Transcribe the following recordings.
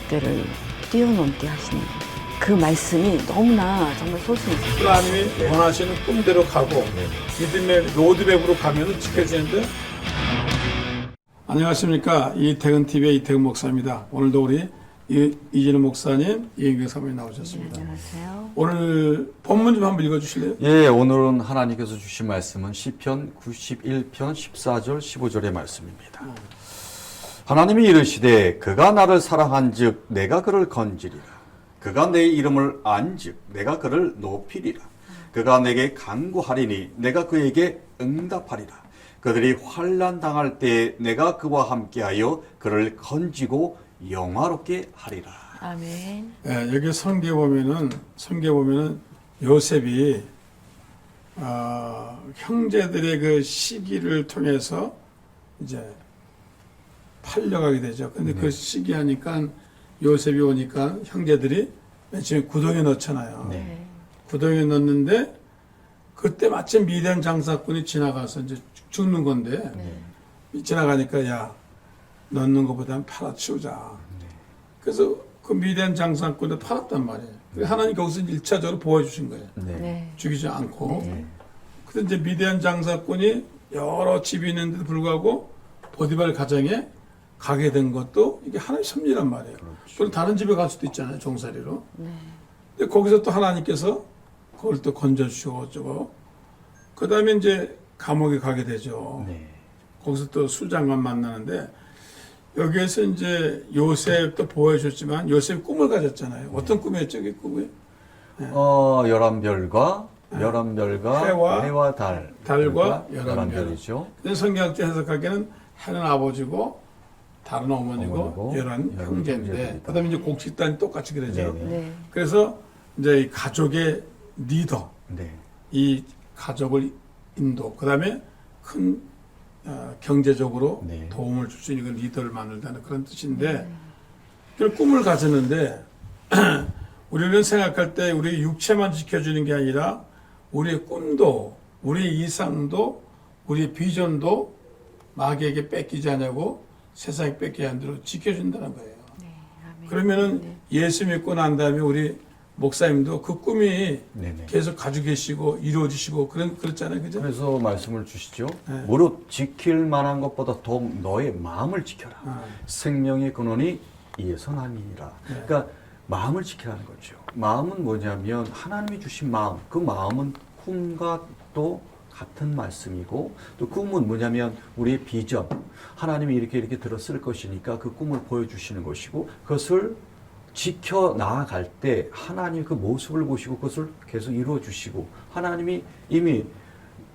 그때를 뛰어넘게 하시는 그 말씀이 너무나 정말 소중했어요. 하나님이 원하시는 꿈대로 가고 믿음의 로드맵으로 가면 지켜지는데. 안녕하십니까. 이태근TV의 이태근 목사입니다. 오늘도 우리 이진우 목사님, 이행규 사모님 나오셨습니다. 네, 안녕하세요. 오늘 본문 좀 한번 읽어주실래요? 예, 오늘은 하나님께서 주신 말씀은 시편 91편 14절 15절의 말씀입니다. 하나님이 이르시되 그가 나를 사랑한즉 내가 그를 건지리라. 그가 내 이름을 안즉 내가 그를 높이리라. 그가 내게 간구하리니 내가 그에게 응답하리라. 그들이 환난 당할 때에 내가 그와 함께하여 그를 건지고 영화롭게 하리라. 아멘. 네, 여기 성경에 보면은 요셉이 형제들의 그 시기를 통해서 이제 팔려가게 되죠. 근데 그 시기 하니까 요셉이 오니까 형제들이 맨 처음에 구덩이에 넣잖아요. 네. 구덩이에 넣는데 그때 마침 미디안 장사꾼이 지나가서 이제 죽는 건데 지나가니까 야 넣는 것보다는 팔아치우자. 그래서 그 미디안 장사꾼을 팔았단 말이에요. 하나님 거기서 1차적으로 보여주신 거예요. 네. 죽이지 않고. 그래서 이제 미디안 장사꾼이 여러 집이 있는데도 불구하고 보디발 가정에 가게 된 것도 이게 하나님의 섭리란 말이에요. 그리고 다른 집에 갈 수도 있잖아요, 종살이로. 근데 거기서 또 하나님께서 그걸 또 건져주시고 어쩌고. 그 다음에 이제 감옥에 가게 되죠. 거기서 또 수장관 만나는데 여기에서 이제 요셉도 보여줬지만 요셉이 꿈을 가졌잖아요. 어떤 꿈이었죠, 그 꿈이? 11별과 해와 달과 11별이죠. 성경학자 해석하기에는 해는 아버지고 다른 어머니고 11 형제인데 그다음에 이제 곡식단이 똑같이 그러죠. 네. 그래서 이제 이 가족의 리더, 네. 이 가족을 인도, 그다음에 큰 경제적으로 도움을 줄 수 있는 리더를 만들다는 그런 뜻인데 그 꿈을 가졌는데 우리는 생각할 때 우리 육체만 지켜주는 게 아니라 우리의 꿈도, 우리의 이상도, 우리의 비전도 마귀에게 뺏기지 않냐고 세상에 뺏기지 않도록 지켜준다는 거예요. 그러면은 예수 믿고 난 다음에 우리 목사님도 그 꿈이 계속 가지고 계시고 이루어지시고 그렇잖아요. 그죠? 그래서 말씀을 주시죠. 무릇 지킬 만한 것보다 더 너의 마음을 지켜라. 생명의 근원이 이에서 남이니라. 그러니까 마음을 지키라는 거죠. 마음은 뭐냐면 하나님이 주신 마음. 그 마음은 꿈과 또 같은 말씀이고 또 꿈은 뭐냐면 우리의 비전. 하나님이 이렇게 들었을 것이니까 그 꿈을 보여주시는 것이고 그것을 지켜 나아갈 때 하나님 그 모습을 보시고 그것을 계속 이루어 주시고 하나님이 이미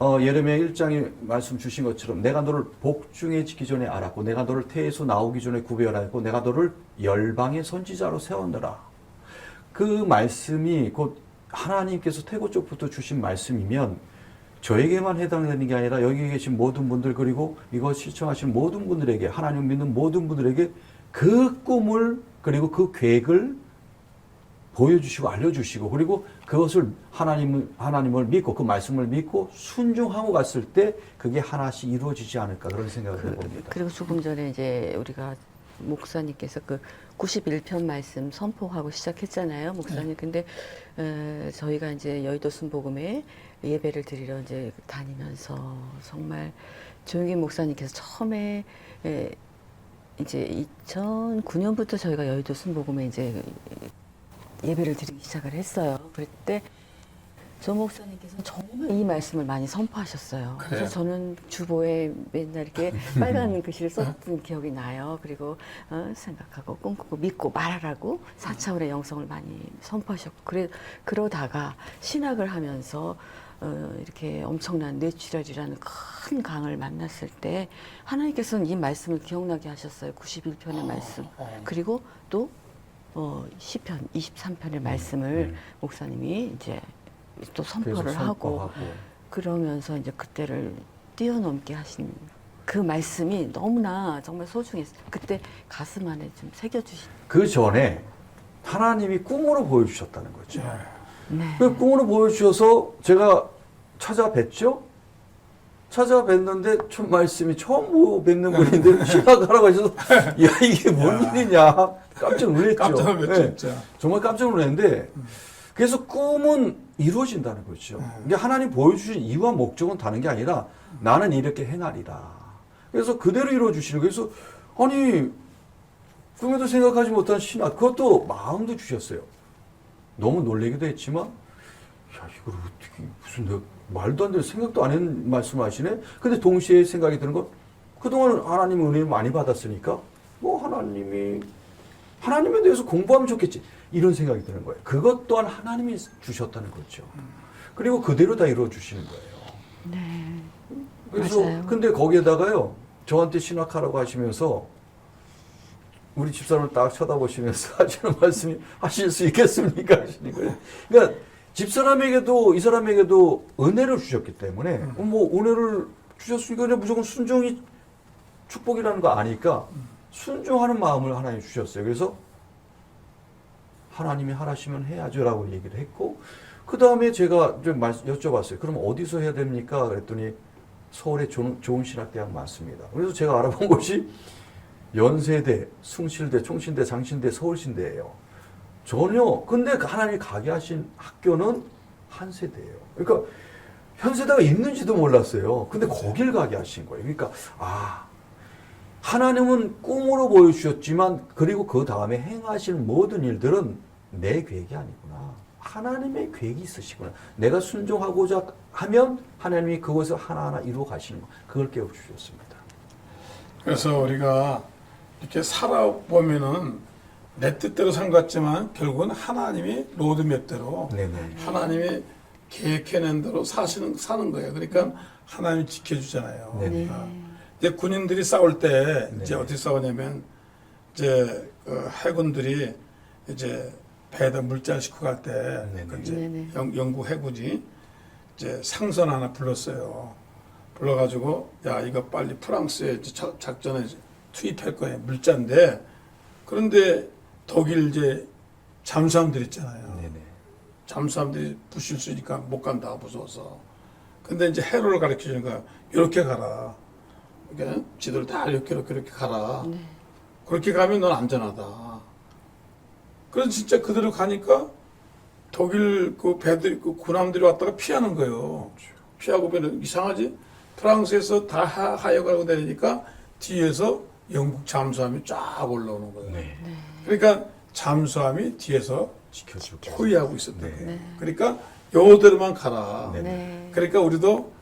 예레미야 1장에 말씀 주신 것처럼 내가 너를 복중에 지기 전에 알았고 내가 너를 태에서 나오기 전에 구별하였고 내가 너를 열방의 선지자로 세웠노라. 그 말씀이 곧 하나님께서 태고 쪽부터 주신 말씀이면 저에게만 해당되는 게 아니라 여기 계신 모든 분들 그리고 이거 시청하시는 모든 분들에게 하나님 믿는 모든 분들에게 그 꿈을 그리고 그 계획을 보여주시고 알려주시고 그리고 그것을 하나님을 믿고 그 말씀을 믿고 순종하고 갔을 때 그게 하나씩 이루어지지 않을까 그런 생각을 해봅니다. 그리고 조금 전에 이제 우리가 목사님께서 그 91편 말씀 선포하고 시작했잖아요, 목사님. 근데 저희가 이제 여의도 순복음에 예배를 드리러 이제 다니면서 정말 조용기 목사님께서 처음에 이제 2009년부터 저희가 여의도 순복음에 이제 예배를 드리기 시작을 했어요. 그럴 때 조 목사님께서 정말 이 말씀을 많이 선포하셨어요. 그래서 저는 주보에 맨날 이렇게 빨간 글씨를 썼던 기억이 나요. 그리고 생각하고 꿈꾸고 믿고 말하라고 4차원의 영성을 많이 선포하셨고 그러다가 신학을 하면서 이렇게 엄청난 뇌출혈이라는 큰 강을 만났을 때 하나님께서는 이 말씀을 기억나게 하셨어요. 91편의 말씀. 그리고 또 시편 23편의 말씀을 목사님이 이제 또 선포를 하고 그러면서 이제 그때를 뛰어넘게 하신 그 말씀이 너무나 정말 소중했어요. 그때 가슴 안에 좀 새겨주신. 그 전에 하나님이 꿈으로 보여주셨다는 거죠. 네. 그 꿈으로 보여주셔서 제가 찾아뵀죠. 찾아뵀는데 말씀이 처음 뵙는 분인데 신학하라고 하셔서 야 이게 뭔 일이냐. 깜짝 놀랐죠. 깜짝 놀랐죠, 네. 진짜. 정말 깜짝 놀랐는데 그래서 꿈은 이루어진다는 거죠. 이게 하나님 보여주신 이유와 목적은 다른 게 아니라 나는 이렇게 행하리라. 그래서 그대로 이루어주시는 거예요. 그래서 아니 꿈에도 생각하지 못한 신학 그것도 마음도 주셨어요. 너무 놀라기도 했지만 야 이걸 어떻게 무슨 내가 말도 안 되는 생각도 안 하는 말씀하시네. 근데 동시에 생각이 드는 건 그동안 하나님 은혜를 많이 받았으니까 뭐 하나님에 대해서 공부하면 좋겠지 이런 생각이 드는 거예요. 그것 또한 하나님이 주셨다는 거죠. 그리고 그대로 다 이루어 주시는 거예요. 네. 그래서 맞아요. 근데 거기에다가요 저한테 신학하라고 하시면서 우리 집사람을 딱 쳐다보시면서 하시는 말씀이 하실 수 있겠습니까 하시는 거예요. 그러니까 집사람에게도 이 사람에게도 은혜를 주셨기 때문에 뭐 은혜를 주셨으니까 그냥 무조건 순종이 축복이라는 거 아니까 순종하는 마음을 하나님 주셨어요. 그래서 하나님이 하라시면 해야죠라고 얘기를 했고 그 다음에 제가 좀 여쭤봤어요. 그럼 어디서 해야 됩니까? 그랬더니 서울에 좋은 신학대학 많습니다. 그래서 제가 알아본 곳이 연세대, 숭실대, 총신대, 장신대, 서울신대예요. 전혀 근데 하나님이 가게 하신 학교는 한세대예요. 그러니까 현세대가 있는지도 몰랐어요. 근데 거길 가게 하신 거예요. 그러니까 하나님은 꿈으로 보여주셨지만 그리고 그 다음에 행하실 모든 일들은 내 계획이 아니구나. 하나님의 계획이 있으시구나. 내가 순종하고자 하면 하나님이 그것을 하나하나 이루어 가시는 거. 그걸 깨워주셨습니다. 그래서 우리가 이렇게 살아보면은 내 뜻대로 산 것 같지만 결국은 하나님이 로드맵대로 네네. 하나님이 계획해낸 대로 사는 거예요. 그러니까 하나님이 지켜주잖아요. 네네. 이제 군인들이 싸울 때 이제 네네. 어떻게 싸우냐면 이제 그 해군들이 이제 배에다 물자를 싣고 갈 때 네네. 이제 네네. 영국 해군이 이제 상선 하나 불렀어요. 불러가지고 야 이거 빨리 프랑스에 이제 작전에 투입할 거예요. 물자인데 그런데 독일 이제 잠수함들 있잖아요. 네네. 잠수함들이 부실 수 있으니까 못 간다 무서워서. 근데 이제 해로를 가르쳐 주는 거야. 이렇게 가라. 이렇게 지도를 다 이렇게 가라. 네. 그렇게 가면 넌 안전하다. 그래서 진짜 그대로 가니까 독일 그 배들 그 군함들이 왔다가 피하는 거예요. 피하고 보면 이상하지? 프랑스에서 다 하여가고 내리니까 뒤에서 영국 잠수함이 쫙 올라오는 거예요. 네. 그러니까 잠수함이 뒤에서 지켜주고. 호위하고 있었던 네. 거예요. 네. 그러니까 요대로만 가라. 네. 네. 그러니까 우리도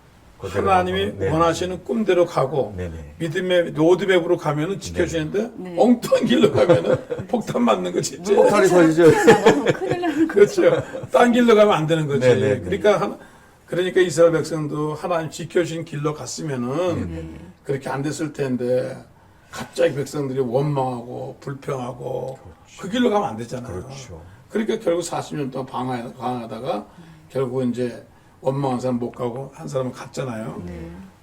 그대로 하나님이 가고. 네. 원하시는 꿈대로 가고 네네. 믿음의 로드맵으로 가면은 지켜주는데 네. 엉뚱한 길로 가면은 폭탄 맞는 거지. 이제. 폭탄이 터지죠. 큰일 나는 거. 그렇죠. 딴 길로 가면 안 되는 거지. 네네네. 그러니까 이스라엘 백성도 하나님 지켜주신 길로 갔으면은 그렇게 안 됐을 텐데 갑자기 백성들이 원망하고 불평하고 그 길로 가면 안 되잖아요. 그렇죠. 그러니까 결국 40년 동안 방황하다가 결국 이제 원망한 사람 못 가고 한 사람은 갔잖아요.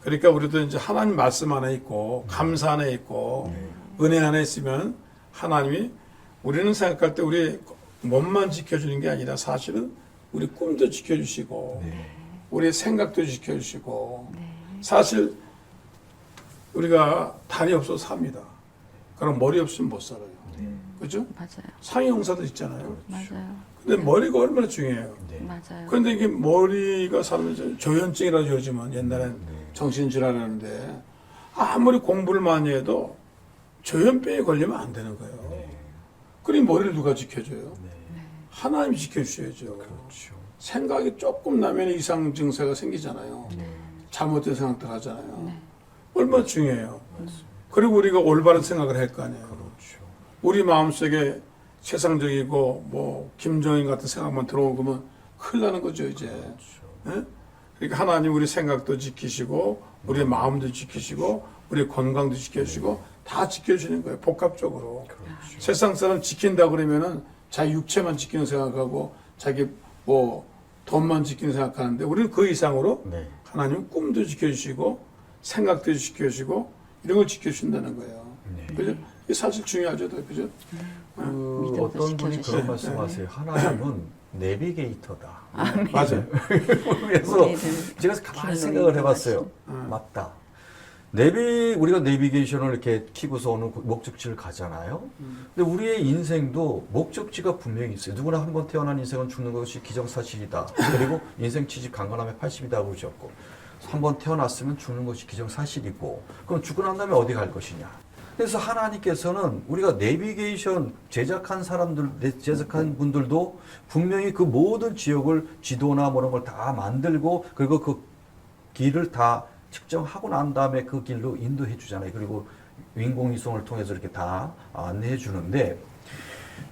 그러니까 우리도 이제 하나님 말씀 안에 있고 감사 안에 있고 은혜 안에 있으면 하나님이 우리는 생각할 때 우리 몸만 지켜주는 게 아니라 사실은 우리 꿈도 지켜주시고 우리 생각도 지켜주시고 사실 우리가 다리 없어서 삽니다. 그럼 머리 없으면 못 살아요. 그죠? 맞아요. 상용사도 있잖아요. 맞아요. 근데 머리가 얼마나 중요해요. 네. 맞아요. 그런데 이게 머리가 사람은 조현증이라고 요즘은 옛날엔 정신질환이라는데 아무리 공부를 많이 해도 조현병에 걸리면 안 되는 거예요. 그럼 머리를 누가 지켜줘요? 하나님이 지켜주셔야죠. 그렇죠. 생각이 조금 나면 이상 증세가 생기잖아요. 잘못된 생각들 하잖아요. 얼마나 중요해요. 그리고 우리가 올바른 생각을 할 거 아니에요. 그렇죠. 우리 마음속에 세상적이고 뭐 김정인 같은 생각만 들어오면 큰일 나는 거죠 이제. 예? 그러니까 하나님 우리 생각도 지키시고 우리 마음도 지키시고 우리 건강도 지켜주시고 다 지켜주시는 거예요 복합적으로. 그렇죠. 세상 사람 지킨다 그러면은 자기 육체만 지키는 생각하고 자기 뭐 돈만 지키는 생각하는데 우리는 그 이상으로 네. 하나님 꿈도 지켜주시고 생각도 지켜주시고 이런 걸 지켜주신다는 거예요. 네. 그죠? 이게 사실 중요하죠, 그죠? 그 믿음도 어떤 분이 지켜주시고. 그런 말씀하세요. 하나님은 내비게이터다. 맞아요. 그래서 우리를 제가 가만히 길로 생각을 해봤어요. 인도하시는. 맞다. 우리가 내비게이션을 이렇게 키고서 어느 목적지를 가잖아요. 근데 우리의 인생도 목적지가 분명히 있어요. 누구나 한 번 태어난 인생은 죽는 것이 기정사실이다. 그리고 인생 70 강건함에 80이다 그러셨고, 한 번 태어났으면 죽는 것이 기정사실이고, 그럼 죽고 난 다음에 어디 갈 것이냐. 그래서 하나님께서는 우리가 내비게이션 제작한 분들도 분명히 그 모든 지역을 지도나 뭐 이런 걸 다 만들고, 그리고 그 길을 다 측정하고 난 다음에 그 길로 인도해 주잖아요. 그리고 인공위성을 통해서 이렇게 다 안내해 주는데,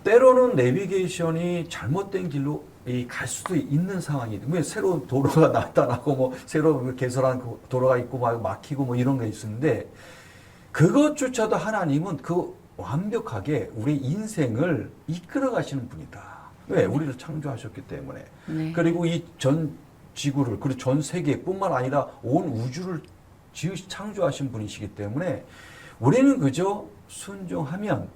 때로는 내비게이션이 잘못된 길로 갈 수도 있는 상황이, 왜 새로운 도로가 나타나고 뭐 새로 개설한 그 도로가 있고 막 막히고 뭐 이런 게 있는데, 그것조차도 하나님은 그 완벽하게 우리 인생을 이끌어 가시는 분이다. 왜? 우리를 창조하셨기 때문에. 네. 그리고 이 전 지구를, 그리고 전 세계뿐만 아니라 온 우주를 창조하신 분이시기 때문에 우리는 그저 순종하면,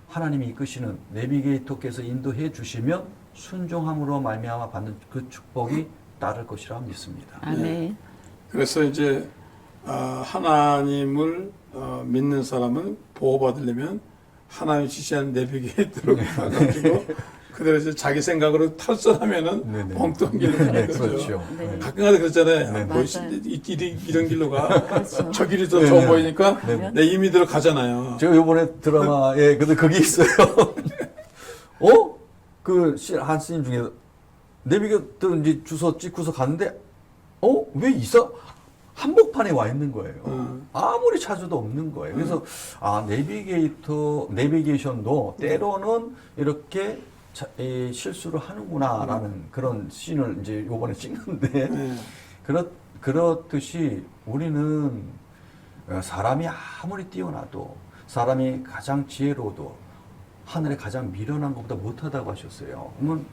하나님이 이끄시는 내비게이터께서 인도해 주시면 순종함으로 말미암아 받는 그 축복이 따를 것이라 믿습니다. 아멘. 그래서 이제 하나님을 믿는 사람은 보호받으려면 하나님이 지시한 내비게이터로 가가지고 그대로 이제 자기 생각으로 탈선하면은 엉뚱한 길로 가는 거죠. 그렇죠. 네. 가끔가다 그랬잖아요. 네. 뭐 이런 길로 가. 그렇죠. 저 길이 더 좋아 보이니까 내 임이 들어 가잖아요. 제가 요번에 드라마에 근데 그게 있어요. 한 씬 중에 내비게이터 이제 주소 찍고서 갔는데 왜 한복판에 와 있는 거예요. 아무리 찾아도 없는 거예요. 그래서 내비게이션도 때로는 이렇게 실수를 하는구나라는 그런 씬을 이제 요번에 찍는데, 그렇듯이 우리는 사람이 아무리 뛰어나도, 사람이 가장 지혜로워도 하늘에 가장 미련한 것보다 못하다고 하셨어요. 그러면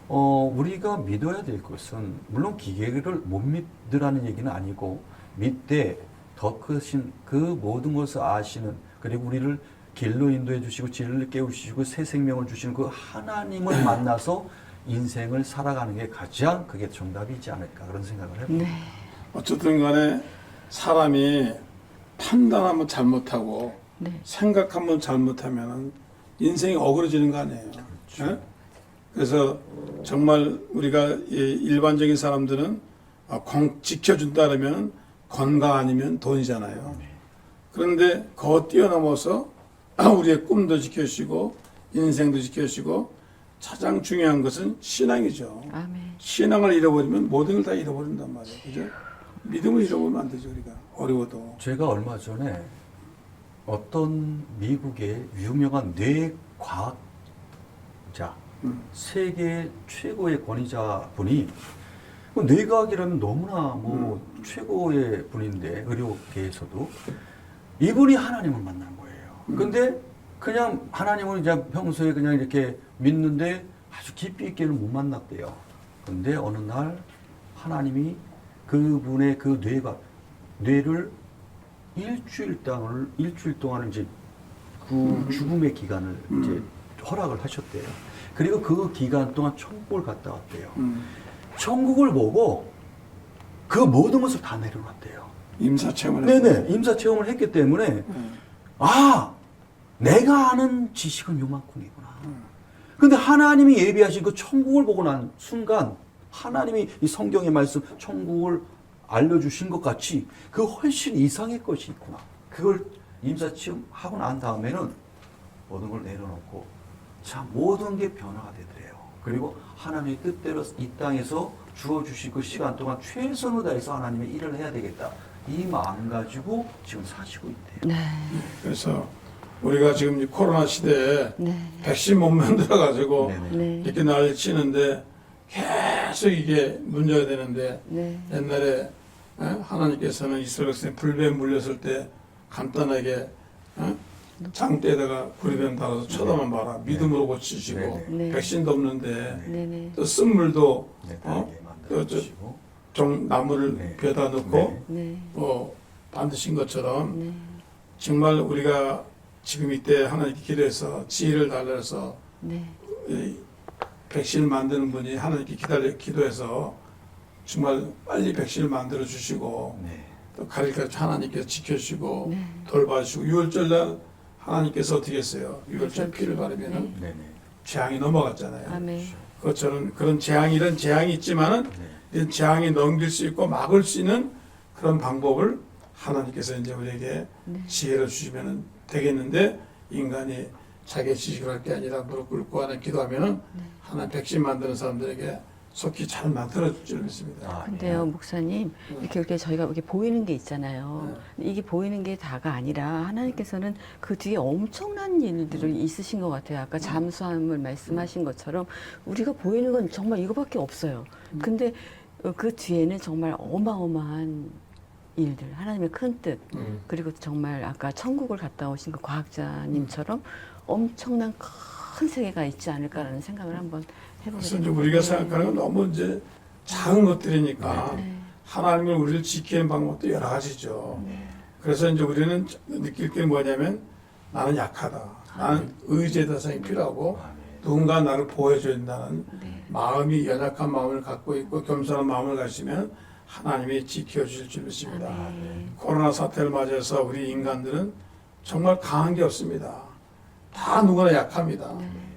우리가 믿어야 될 것은, 물론 기계를 못 믿으라는 얘기는 아니고, 믿되 더 크신 그 모든 것을 아시는, 그리고 우리를 길로 인도해 주시고 진리를 깨우시고 새 생명을 주시는 그 하나님을 만나서 인생을 살아가는 게 가장 그게 정답이지 않을까, 그런 생각을 해봅니다. 네. 어쨌든 간에 사람이 판단하면 잘못하고 네. 생각하면 잘못하면 인생이 어그러지는 거 아니에요. 예? 그래서 정말 우리가 일반적인 사람들은 지켜준다 그러면 건강 아니면 돈이잖아요. 그런데 그거 뛰어넘어서 우리의 꿈도 지켜주시고 인생도 지켜주시고 가장 중요한 것은 신앙이죠. 아멘. 신앙을 잃어버리면 모든 걸 다 잃어버린단 말이에요. 그죠? 믿음을 잃어버리면 안 되죠. 우리가 어려워도. 제가 얼마 전에 어떤 미국의 유명한 뇌과학자, 세계 최고의 권위자 분이, 뇌과학이라면 너무나 뭐 최고의 분인데, 의료계에서도 이분이 하나님을 만난 거예요. 근데 그냥 하나님을 이제 평소에 그냥 이렇게 믿는데 아주 깊이 있게는 못 만났대요. 근데 어느 날 하나님이 그분의 그 뇌를 일주일 동안을 이제 그 죽음의 기간을 이제 허락을 하셨대요. 그리고 그 기간 동안 천국을 갔다 왔대요. 천국을 보고 그 모든 것을 다 내려놨대요. 임사체험을 네네, 임사체험을 했기 때문에 내가 아는 지식은 요만큼이구나. 근데 하나님이 예비하신 그 천국을 보고 난 순간, 하나님이 이 성경의 말씀 천국을 알려주신 것 같이 그 훨씬 이상의 것이 있구나. 그걸 임사체험하고 난 다음에는 모든 걸 내려놓고 모든 게 변화가 되더래요. 그리고 하나님의 뜻대로 이 땅에서 주어주신 그 시간 동안 최선을 다해서 하나님의 일을 해야 되겠다, 이 마음 가지고 지금 사시고 있대요. 네. 그래서 우리가 지금 이 코로나 시대에 네. 백신 못 만들어가지고 네. 이렇게 난리 치는데 계속 이게 문제가 되는데, 네. 옛날에 하나님께서는 이스라엘 백성이 불뱀 물렸을 때 간단하게 장대에다가 구리뱀 달아서 쳐다만 봐라, 믿음으로 고치시고, 네. 백신도 없는데 네. 또 쓴물도 다르게 만들어주시고, 나무를 벼다 넣고 네. 만드신 것처럼 네. 정말 우리가 지금 이때 하나님께 기도해서 지혜를 달라서 네. 이 백신을 만드는 분이 하나님께 기도해서 정말 빨리 백신을 만들어 주시고 또 가리켜 하나님께서 지켜주시고 돌봐주시고 6월절날 하나님께서 어떻게 했어요? 6월절 피를 바르면은 네네. 재앙이 넘어갔잖아요. 아멘. 그것처럼 그런 재앙이 이런 재앙이 있지만은 이런 재앙이 넘길 수 있고 막을 수 있는 그런 방법을 하나님께서 이제 우리에게 지혜를 주시면 되겠는데 인간이 자기의 지식을 할 게 아니라 무릎 꿇고 하나 기도하면은 하나님 백신 만드는 사람들에게 속히 잘 만들어줄 줄 믿습니다. 아, 근데요, 목사님, 이렇게 저희가 이렇게 보이는 게 있잖아요. 이게 보이는 게 다가 아니라 하나님께서는 그 뒤에 엄청난 일들이 있으신 것 같아요. 아까 잠수함을 말씀하신 것처럼 우리가 보이는 건 정말 이거밖에 없어요. 근데 그 뒤에는 정말 어마어마한 일들, 하나님의 큰 뜻, 그리고 정말 아까 천국을 갔다 오신 그 과학자님처럼 엄청난 큰 세계가 있지 않을까라는 생각을 한번 해보게 그래서 이제 됩니다. 우리가 생각하는 건 너무 이제 작은 것들이니까 하나님을 우리를 지키는 방법도 여러 가지죠. 그래서 이제 우리는 느낄 게 뭐냐면 나는 약하다. 나는 의지의 대상이 필요하고 누군가 나를 보호해줘야 된다는 마음이 연약한 마음을 갖고 있고 겸손한 마음을 가지면 하나님이 지켜주실 줄 믿습니다. 코로나 사태를 맞이해서 우리 인간들은 정말 강한 게 없습니다. 다 누구나 약합니다.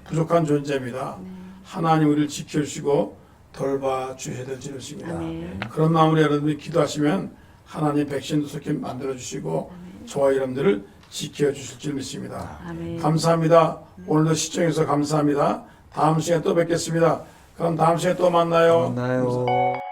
부족한 존재입니다. 하나님 우리를 지켜주시고 돌봐주셔야 될 줄 믿습니다. 그런 마음으로 여러분들이 기도하시면 하나님 백신도 좋게 만들어주시고 저와 여러분들을 지켜주실 줄 믿습니다. 아멘. 감사합니다. 오늘도 시청해주셔서 감사합니다. 다음 시간에 또 뵙겠습니다. 그럼 다음 시간에 또 만나요. 만나요.